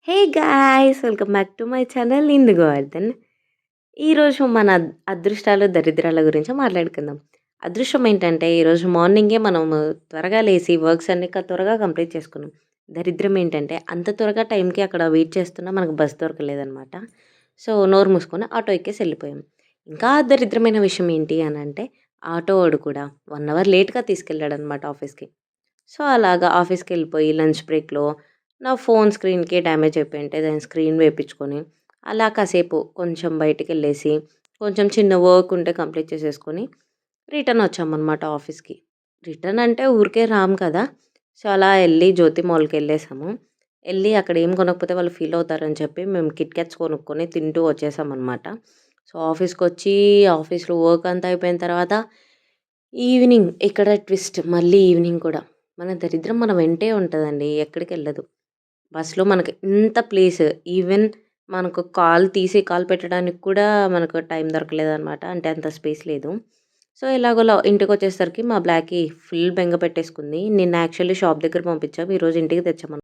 Hey guys! Welcome back to my channel నేను గోవర్ధన్. ఈరోజు మన అదృష్టాలు, దరిద్రాల గురించి మాట్లాడుకుందాం. అదృష్టం ఏంటంటే ఈరోజు మార్నింగే మనము త్వరగా లేసి వర్క్స్ అన్నీ త్వరగా కంప్లీట్ చేసుకున్నాం. దరిద్రం ఏంటంటే అంత త్వరగా టైంకి అక్కడ వెయిట్ చేస్తున్నా మనకు బస్ దొరకలేదనమాట. సో, నోరు మూసుకొని ఆటో ఎక్కేసి ఎళ్ళిపోయాం. ఇంకా దరిద్రమైన విషయం ఏంటి అనంటే ఆటో వాడు కూడా 1 అవర్ లేట్‌గా తీసుకెళ్ళాడనమాట ఆఫీస్‌కి. సో, అలాగా ఆఫీస్‌కెళ్ళిపోయి లంచ్ బ్రేక్‌లో నా ఫోన్ స్క్రీన్‌కి డ్యామేజ్ అయిపోయుంటే దాని స్క్రీన్ వేపించుకొని, అలా కాసేపు కొంచెం బయటికెళ్ళేసి, కొంచెం చిన్న వర్క్ ఉంటే కంప్లీట్ చేసేసుకొని, రిటర్న్ వచ్చామనమాట ఆఫీస్‌కి. రిటర్న్ అంటే ఊరికే రాము కదా! సో, అలా ఎళ్లి జ్యోతి మాల్‌కెళ్ళేసాము. ఎళ్లి అక్కడ ఏం కొనకపోతే వాళ్ళు ఫీల్ అవుతారని చెప్పి మేము కిట్ క్యాట్స్ కొనుక్కొని తింటూ వచ్చేసామనమాట. సో, ఆఫీస్‌కొచ్చి ఆఫీస్‌లో వర్క్ అంతా అయిపోయిన తర్వాత ఈవినింగ్ ఇక్కడ ట్విస్ట్ మళ్ళీ ఈవినింగ్ కూడా. మన దరిద్రం మన వెంటే ఉంటదండి. ఎక్కడికెళ్ళదు. బస్‌లో మనకి ఇంత ప్లేస్ ఈవెన్ మనకు కాలు తీసి కాలు పెట్టడానికి కూడా మనకు టైం దొరకలేదనమాట. అంటే అంత స్పేస్ లేదు. సో, ఎలాగోలా ఇంటికొచ్చేసరికి మా బ్లాకీ ఫుల్ బెంగ పెట్టేసుకుంది. నిన్న యాక్చువల్లీ షాప్ దగ్గర పంపించాం. ఈరోజు ఇంటికి తెచ్చామనమాట.